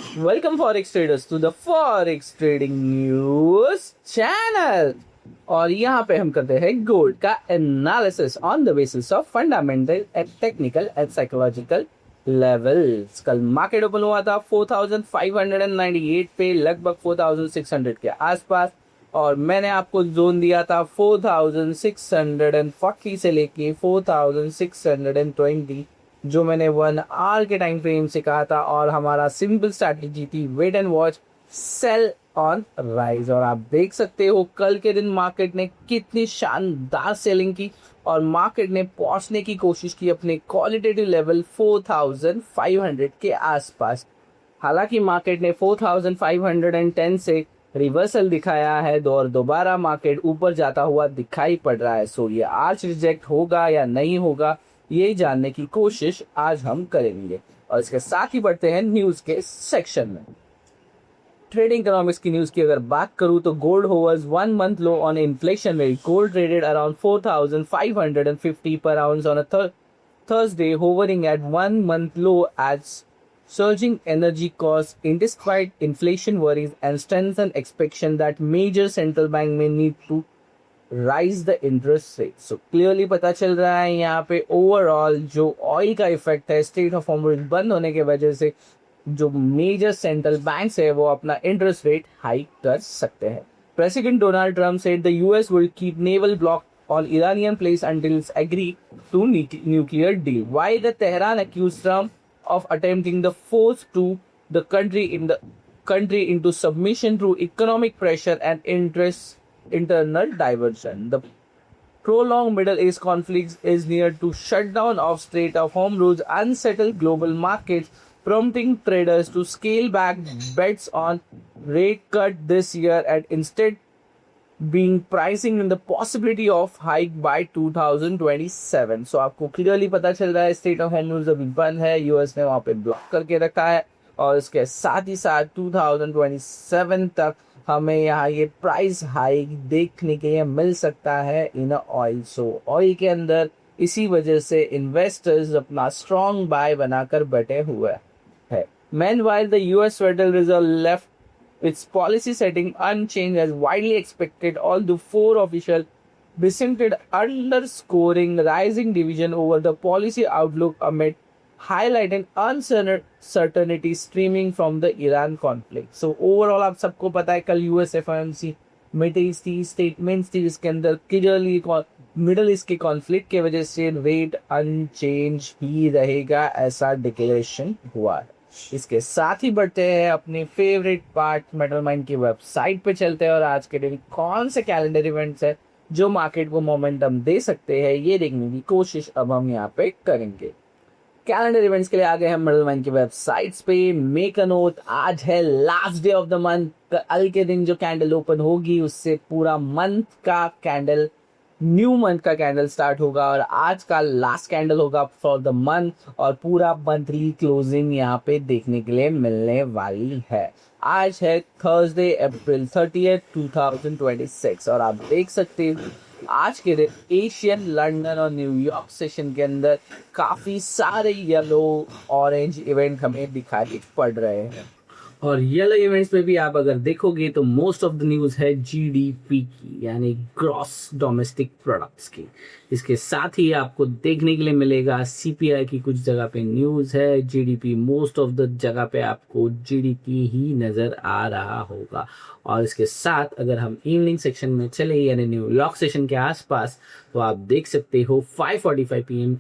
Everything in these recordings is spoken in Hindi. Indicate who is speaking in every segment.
Speaker 1: Welcome Forex traders to the Forex Trading News channel। और यहाँ पे हम करते हैं गोल्ड का analysis on the basis of fundamental and technical and psychological levels. कल मार्केट ओपन हुआ था 4598 पे, लगभग 4600 के आसपास, और मैंने आपको जोन दिया था 4640 से लेके 4620, जो मैंने 1 आवर के टाइम फ्रेम से कहा था। और हमारा सिंपल स्ट्रैटेजी थी wait and watch, sell on rise. और आप देख सकते हो कल के दिन मार्केट ने कितनी शानदार सेलिंग की और मार्केट ने पहुंचने की कोशिश की अपने क्वालिटेटिव लेवल 4500 के आसपास। हालांकि मार्केट ने 4510 से रिवर्सल दिखाया है और दोबारा मार्केट ऊपर जाता हुआ दिखाई पड़ रहा है। सो ये आज रिजेक्ट होगा या नहीं होगा, ये जानने की कोशिश आज हम करेंगे। और इसके साथ ही बढ़ते हैं न्यूज के सेक्शन में। ट्रेडिंग इकोनॉमिक्स की न्यूज की अगर बात करूं तो gold hovers 1 month low on inflation rate. Gold traded around 4550 per ounce on a Thursday, hovering at 1 month low as surging energy costs despite inflation worries and strengthened expectation that major central bank may need to rise the interest rate. So clearly पता चल रहा है यहाँ पे ओवरऑल जो ऑयल का इफेक्ट है स्टेट ऑफ हॉर्मुज बंद होने की वजह से, जो मेजर सेंट्रल बैंक्स है वो अपना इंटरेस्ट रेट हाइक कर सकते हैं। President Donald Trump said the US will keep naval block on Iranian place until it's agree to nuclear deal. Why the Tehran accused Trump of attempting the force to the country into submission through economic pressure and internal diversion. The prolonged Middle East conflict is near to shutdown of Strait of Hormuz, unsettle global markets, prompting traders to scale back bets on rate cut this year and instead being pricing in the possibility of hike by 2027. So आपको क्लियरली पता चल रहा है स्टेट ऑफ हॉर्मुज अभी बंद है, यूएस ने वहां पे ब्लॉक करके रखा है और इसके साथ ही साथ 2027 तक हमें यहाँ ये प्राइस हाइक देखने के लिए मिल सकता है इन ऑयल। सो ऑयल के अंदर इसी वजह से इन्वेस्टर्स अपना स्ट्रॉन्ग बाय बनाकर बैठे हुए हैं। Meanwhile, the US Federal Reserve left its policy setting unchanged as widely expected, although 4 officials dissented, underscoring rising division over the policy outlook amid highlighting uncertainty stemming from the Iran conflict. So overall आप सबको पता है कल US FOMC मीटिंग थी, स्टेटमेंट्स थी, जिसके अंदर क्लियरली मिडल ईस्ट के कॉन्फ्लिक्ट की वजह से रेट अनचेंज ही रहेगा ऐसा डिक्लेरेशन हुआ है। इसके साथ ही बढ़ते हैं अपने फेवरेट पार्ट मेटल माइंड की वेबसाइट पे चलते हैं और आज के दिन कौन से कैलेंडर इवेंट्स है जो मार्केट को मोमेंटम दे सकते हैं ये देखने की कोशिश अब हम यहाँ पे करेंगे। कैलेंडर इवेंट्स के लिए आ गए हम मेटल माइंड की वेबसाइट्स पे। मेक अ नोट, आज है last day of the month. कल के दिन जो कैंडल ओपन होगी उससे पूरा मंथ का कैंडल, न्यू मंथ का कैंडल स्टार्ट होगा और आज का लास्ट कैंडल होगा फॉर द मंथ और पूरा मंथली क्लोजिंग यहाँ पे देखने के लिए मिलने वाली है। आज है थर्सडे अप्रैल 30, 2026 और आप देख सकते हैं आज के दिन एशियन, लंदन और न्यूयॉर्क सेशन के अंदर काफी सारे येलो ऑरेंज इवेंट हमें दिखाई पड़ रहे हैं। और येलो इवेंट्स में भी आप अगर देखोगे तो मोस्ट ऑफ द न्यूज़ है जीडीपी की, यानी ग्रॉस डोमेस्टिक प्रोडक्ट्स की। इसके साथ ही आपको देखने के लिए मिलेगा सीपीआई की कुछ जगह पे न्यूज़ है, जीडीपी मोस्ट ऑफ द जगह पे आपको जीडीपी ही नज़र आ रहा होगा। और इसके साथ अगर हम इवनिंग सेक्शन में चले यानी न्यूयॉर्क सेशन के आसपास, तो आप देख सकते हो 5:45 PM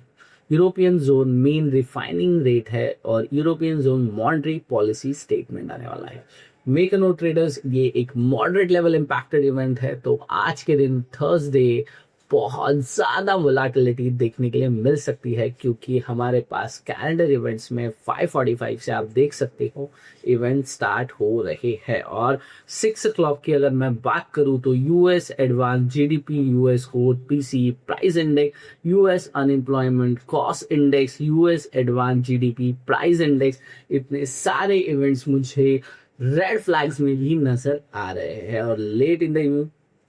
Speaker 1: European zone main refining rate है और European zone monetary policy statement आने वाला है। मेक अ नोट ट्रेडर्स, ये एक मॉडरेट लेवल इम्पैक्टेड इवेंट है, तो आज के दिन थर्सडे बहुत ज़्यादा वोलेटिलिटी देखने के लिए मिल सकती है क्योंकि हमारे पास कैलेंडर इवेंट्स में 5:45 से आप देख सकते हो इवेंट स्टार्ट हो रहे हैं। और 6 o'clock की अगर मैं बात करूं तो US advance GDP, US core PC price index, US unemployment cost index, US advance GDP price index, इतने सारे इवेंट्स मुझे रेड फ्लैग्स में भी नजर आ रहे हैं। और लेट इन द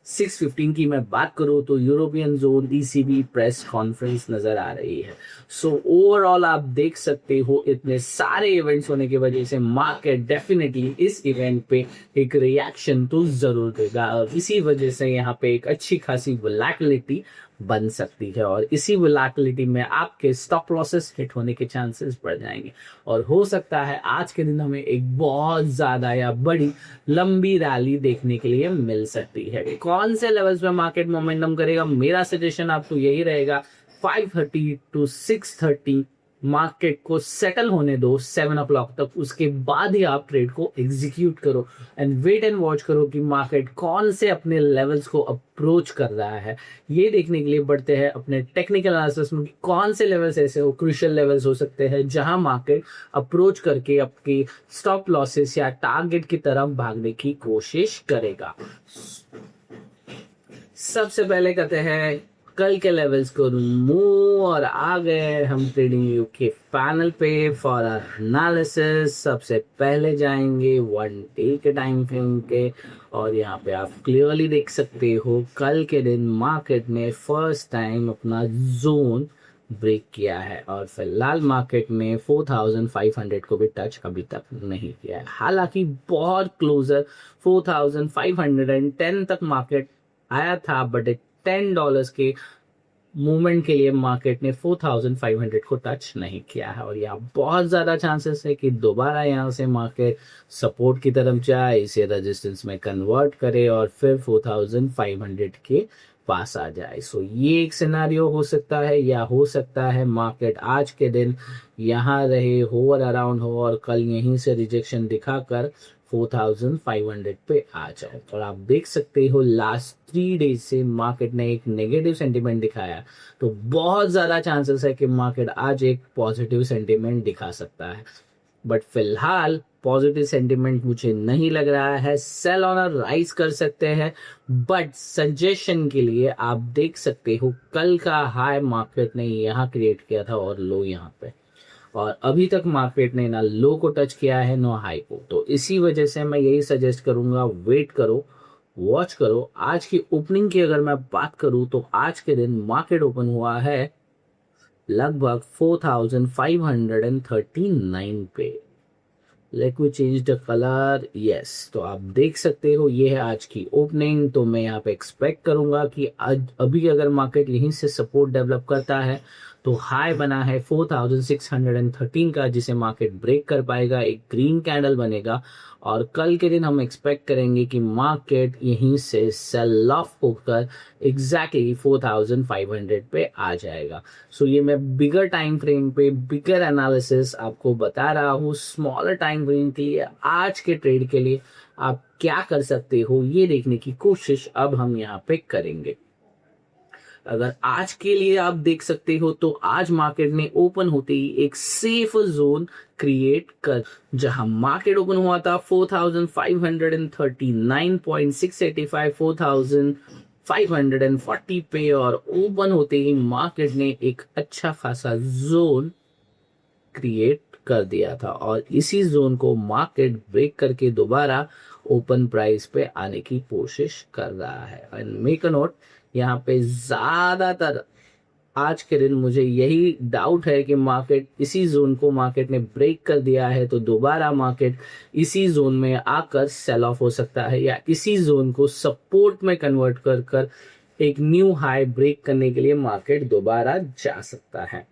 Speaker 1: 6:15 की मैं बात करूं तो European zone ECB press conference नजर आ रही है। सो ओवरऑल आप देख सकते हो इतने सारे इवेंट्स होने की वजह से मार्केट डेफिनेटली इस इवेंट पे एक रिएक्शन तो जरूर देगा और इसी वजह से यहाँ पे एक अच्छी खासी वोलैटिलिटी बन सकती है और इसी वोलैटिलिटी में आपके स्टॉप लॉसेस हिट होने के चांसेस बढ़ जाएंगे और हो सकता है आज के दिन हमें एक बहुत ज्यादा या बड़ी लंबी रैली देखने के लिए मिल सकती है। कौन से लेवल्स पे मार्केट मोमेंटम करेगा, मेरा सजेशन आपको यही रहेगा 5:30 to 6:30 मार्केट को सेटल होने दो 7 o'clock तक, उसके बाद ही आप ट्रेड को एग्जीक्यूट करो एंड वेट एंड वॉच करो कि मार्केट कौन से अपने लेवल्स को अप्रोच कर रहा है। ये देखने के लिए बढ़ते हैं अपने टेक्निकल एनालिसिस में कौन से लेवल्स ऐसे हो क्रूशियल लेवल्स हो सकते हैं जहां मार्केट अप्रोच करके आपकी स्टॉप लॉसेस या टारगेट की तरफ भागने की कोशिश करेगा। सबसे पहले कहते हैं कल के लेवल्स को रिमूव और आ गए हम ट्रेडिंग व्यू के पैनल पे फॉर एनालिसिस। सबसे पहले जाएंगे 1 डे के टाइम फ्रेम के और यहाँ पे आप क्लियरली देख सकते हो कल के दिन मार्केट ने फर्स्ट टाइम अपना जोन ब्रेक किया है और फिलहाल मार्केट ने 4500 को भी टच अभी तक नहीं किया है। हालांकि बहुत क्लोजर 4510 तक मार्केट आया था बट $10 के मूवमेंट के लिए मार्केट ने 4500 को टच नहीं किया है और यहाँ बहुत ज्यादा चांसेस है कि दोबारा यहाँ से मार्केट सपोर्ट की तरफ जाए, इसे रेजिस्टेंस में कन्वर्ट करे और फिर 4500 के पास आ जाए। सो ये एक सिनारियो हो सकता है या हो सकता है मार्केट आज के दिन यहाँ रहे, होवर अराउंड हो और कल यहीं से रिजेक्शन दिखाकर 4500 पे आ जाए। और आप देख सकते हो लास्ट 3 डेज से मार्केट ने एक नेगेटिव सेंटीमेंट दिखाया तो बहुत ज्यादा चांसेस है कि मार्केट आज एक पॉजिटिव सेंटीमेंट दिखा सकता है बट फिलहाल पॉजिटिव सेंटीमेंट मुझे नहीं लग रहा है। सेल ऑन राइज कर सकते हैं बट सजेशन के लिए आप देख सकते हो कल का हाई मार्केट ने यहाँ क्रिएट किया था और लो यहाँ पे और अभी तक मार्केट ने ना लो को टच किया है ना हाई को, तो इसी वजह से मैं यही सजेस्ट करूंगा वेट करो, वॉच करो। आज की ओपनिंग की अगर मैं बात करूं तो आज के दिन मार्केट ओपन हुआ है लगभग 4539 पे। Let me change the colour, yes. तो आप देख सकते हो ये है आज की ओपनिंग। तो मैं यहाँ पे एक्सपेक्ट करूंगा कि आज अभी अगर मार्केट यहीं से सपोर्ट डेवलप करता है तो हाई बना है 4613 का जिसे मार्केट ब्रेक कर पाएगा, एक ग्रीन कैंडल बनेगा और कल के दिन हम एक्सपेक्ट करेंगे कि मार्केट यहीं से सेल ऑफ होकर एग्जैक्टली 4500 पे आ जाएगा। सो ये मैं बिगर टाइम फ्रेम पे बिगर एनालिसिस आपको बता रहा हूँ। स्मॉलर टाइम फ्रेम के लिए आज के ट्रेड के लिए आप क्या कर सकते हो ये देखने की कोशिश अब हम यहाँ पे करेंगे। अगर आज के लिए आप देख सकते हो तो आज मार्केट ने ओपन होते ही एक सेफ जोन क्रिएट कर, जहां मार्केट ओपन हुआ था 4539.685 4540 पे और ओपन होते ही मार्केट ने एक अच्छा खासा जोन क्रिएट कर दिया था और इसी जोन को मार्केट ब्रेक करके दोबारा ओपन प्राइस पे आने की कोशिश कर रहा है। एंड मेक अ नोट, यहाँ पे ज्यादातर आज के दिन मुझे यही डाउट है कि मार्केट इसी जोन को मार्केट ने ब्रेक कर दिया है तो दोबारा मार्केट इसी जोन में आकर सेल ऑफ हो सकता है या इसी जोन को सपोर्ट में कन्वर्ट कर कर एक न्यू हाई ब्रेक करने के लिए मार्केट दोबारा जा सकता है।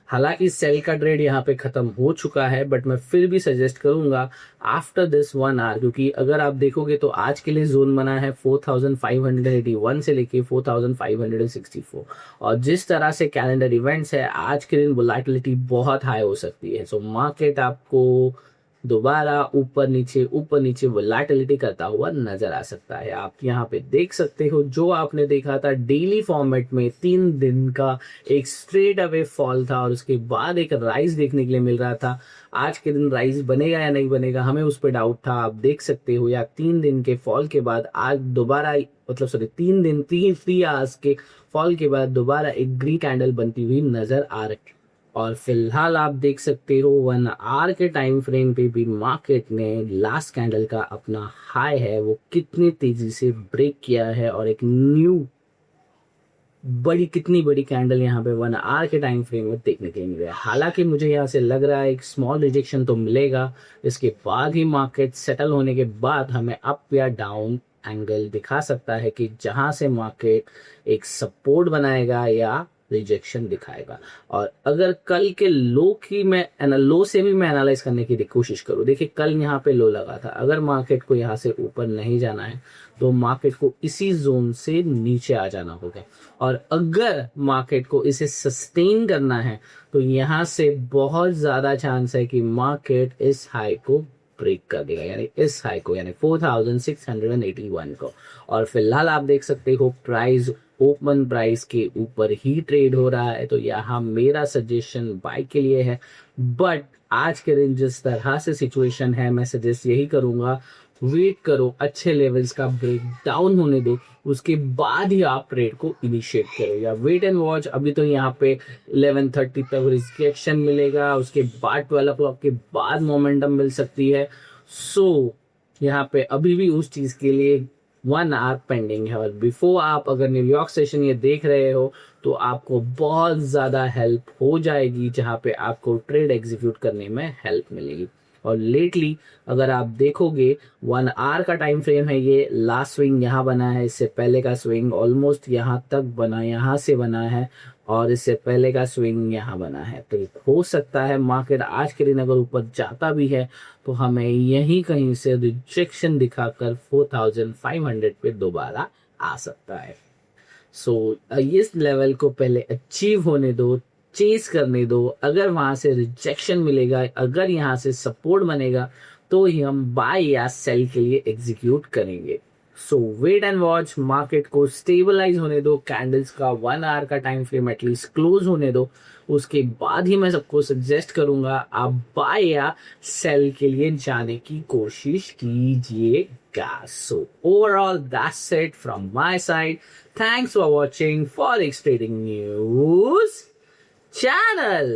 Speaker 1: हालांकि सेल का ट्रेड यहाँ पे खत्म हो चुका है बट मैं फिर भी सजेस्ट करूंगा आफ्टर दिस 1 आवर, क्योंकि अगर आप देखोगे तो आज के लिए जोन बना है 4581 से लेके 4564 और जिस तरह से कैलेंडर इवेंट्स है आज के दिन वोलेटिलिटी बहुत हाई हो सकती है। सो मार्केट आपको दोबारा ऊपर नीचे वोलेटिलिटी करता हुआ नजर आ सकता है। आप यहाँ पे देख सकते हो जो आपने देखा था डेली फॉर्मेट में 3 दिन का एक स्ट्रेट अवे फॉल था और उसके बाद एक राइज देखने के लिए मिल रहा था। आज के दिन राइज बनेगा या नहीं बनेगा हमें उस पर डाउट था, आप देख सकते हो। या 3 दिन के फॉल के बाद आज दोबारा 3 आवर्स के फॉल के बाद दोबारा एक ग्रीन कैंडल बनती हुई नजर आ रही और फिलहाल आप देख सकते हो 1 आवर के टाइम फ्रेम पे भी मार्केट ने लास्ट कैंडल का अपना हाई है वो कितनी तेजी से ब्रेक किया है और एक न्यू कितनी बड़ी कैंडल यहाँ पे 1 आवर के टाइम फ्रेम में देखने के लिए मिल रहा है। हालांकि मुझे यहाँ से लग रहा है एक स्मॉल रिजेक्शन तो मिलेगा, इसके बाद ही मार्केट सेटल होने के बाद हमें अप या डाउन एंगल दिखा सकता है कि जहां से मार्केट एक सपोर्ट बनाएगा या रिजेक्शन दिखाएगा। और अगर कल के लो से भी मैं एनालाइज करने की कोशिश करूं, देखिए कल यहाँ पे लो लगा था, अगर मार्केट को यहाँ से ऊपर नहीं जाना है तो मार्केट को इसी जोन से नीचे आ जाना होगा, और अगर मार्केट को इसे सस्टेन करना है तो यहाँ से बहुत ज्यादा चांस है कि मार्केट इस हाई को ब्रेक कर देगा, यानी इस हाई को, यानी 4681 को। और फिलहाल आप देख सकते हो प्राइस ओपन प्राइस के ऊपर ही ट्रेड हो रहा है, तो यहाँ मेरा सजेशन बाय के लिए है। बट आज के दिन जिस तरह से सिचुएशन है, मैं सजेस्ट यही करूंगा, वेट करो, अच्छे लेवल्स का ब्रेक डाउन होने दो, उसके बाद ही आप ट्रेड को इनिशिएट करो, या वेट एंड वॉच। अभी तो यहाँ पे 11:30 तक रिजेक्शन मिलेगा, उसके बाद 12 o'clock के बाद मोमेंटम मिल सकती है। सो यहाँ पे अभी भी उस चीज के लिए 1 आवर पेंडिंग है। और बिफोर आप अगर न्यूयॉर्क सेशन ये देख रहे हो तो आपको बहुत ज्यादा हेल्प हो जाएगी, जहाँ पे आपको ट्रेड एग्जीक्यूट करने में हेल्प मिलेगी। और लेटली अगर आप देखोगे 1 आवर का टाइम फ्रेम है, ये लास्ट स्विंग यहाँ बना है, इससे पहले का स्विंग ऑलमोस्ट यहाँ तक बना, यहाँ से बना है, और इससे पहले का स्विंग यहाँ बना है। तो हो सकता है मार्केट आज के दिन अगर ऊपर जाता भी है तो हमें यहीं कहीं से रिजेक्शन दिखाकर 4500 पे दोबारा आ सकता है। सो इस लेवल को पहले अचीव होने दो, चेस करने दो। अगर वहां से रिजेक्शन मिलेगा, अगर यहाँ से सपोर्ट बनेगा, तो ही हम बाय या सेल के लिए एग्जीक्यूट करेंगे। सो वेट एंड वॉच, मार्केट को स्टेबलाइज होने दो, कैंडल्स का 1 आवर का टाइम फ्रेम एटलीस्ट क्लोज होने दो, उसके बाद ही मैं सबको सजेस्ट करूंगा आप बाय या सेल के लिए जाने की कोशिश कीजिएगा। So overall that's it from my side. Thanks for watching forex trading news channel.